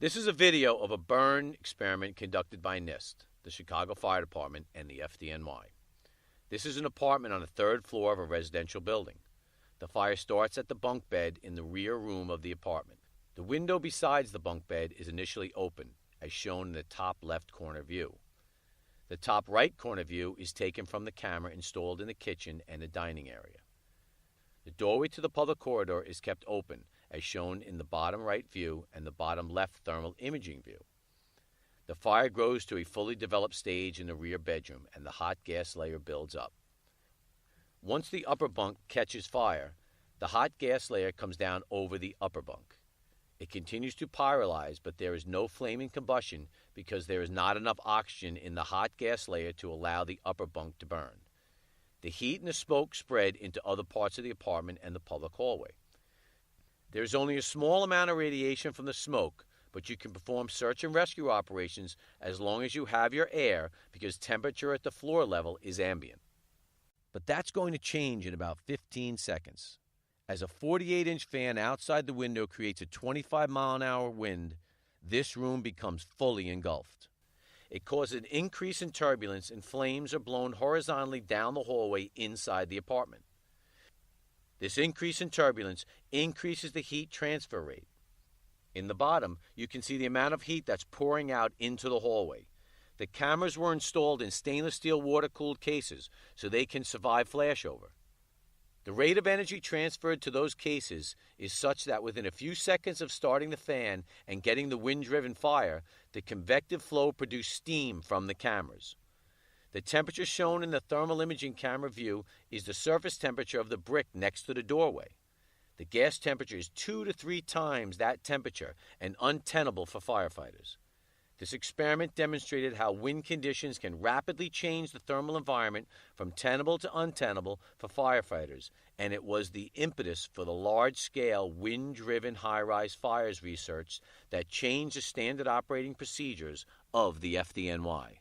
This is a video of a burn experiment conducted by NIST, the Chicago Fire Department, and the FDNY. This is an apartment on the third floor of a residential building. The fire starts at the bunk bed in the rear room of the apartment. The window besides the bunk bed is initially open, as shown in the top left corner view. The top right corner view is taken from the camera installed in the kitchen and the dining area. The doorway to the public corridor is kept open, as shown in the bottom right view and the bottom left thermal imaging view. The fire grows to a fully developed stage in the rear bedroom, and the hot gas layer builds up. Once the upper bunk catches fire, the hot gas layer comes down over the upper bunk. It continues to pyrolyze, but there is no flaming combustion because there is not enough oxygen in the hot gas layer to allow the upper bunk to burn. The heat and the smoke spread into other parts of the apartment and the public hallway. There is only a small amount of radiation from the smoke, but you can perform search and rescue operations as long as you have your air because temperature at the floor level is ambient. But that's going to change in about 15 seconds. As a 48-inch fan outside the window creates a 25-mile-an-hour wind, this room becomes fully engulfed. It causes an increase in turbulence, and flames are blown horizontally down the hallway inside the apartment. This increase in turbulence increases the heat transfer rate. In the bottom, you can see the amount of heat that's pouring out into the hallway. The cameras were installed in stainless steel water-cooled cases so they can survive flashover. The rate of energy transferred to those cases is such that within a few seconds of starting the fan and getting the wind-driven fire, the convective flow produced steam from the cameras. The temperature shown in the thermal imaging camera view is the surface temperature of the brick next to the doorway. The gas temperature is 2 to 3 times that temperature and untenable for firefighters. This experiment demonstrated how wind conditions can rapidly change the thermal environment from tenable to untenable for firefighters, and it was the impetus for the large-scale wind-driven high-rise fires research that changed the standard operating procedures of the FDNY.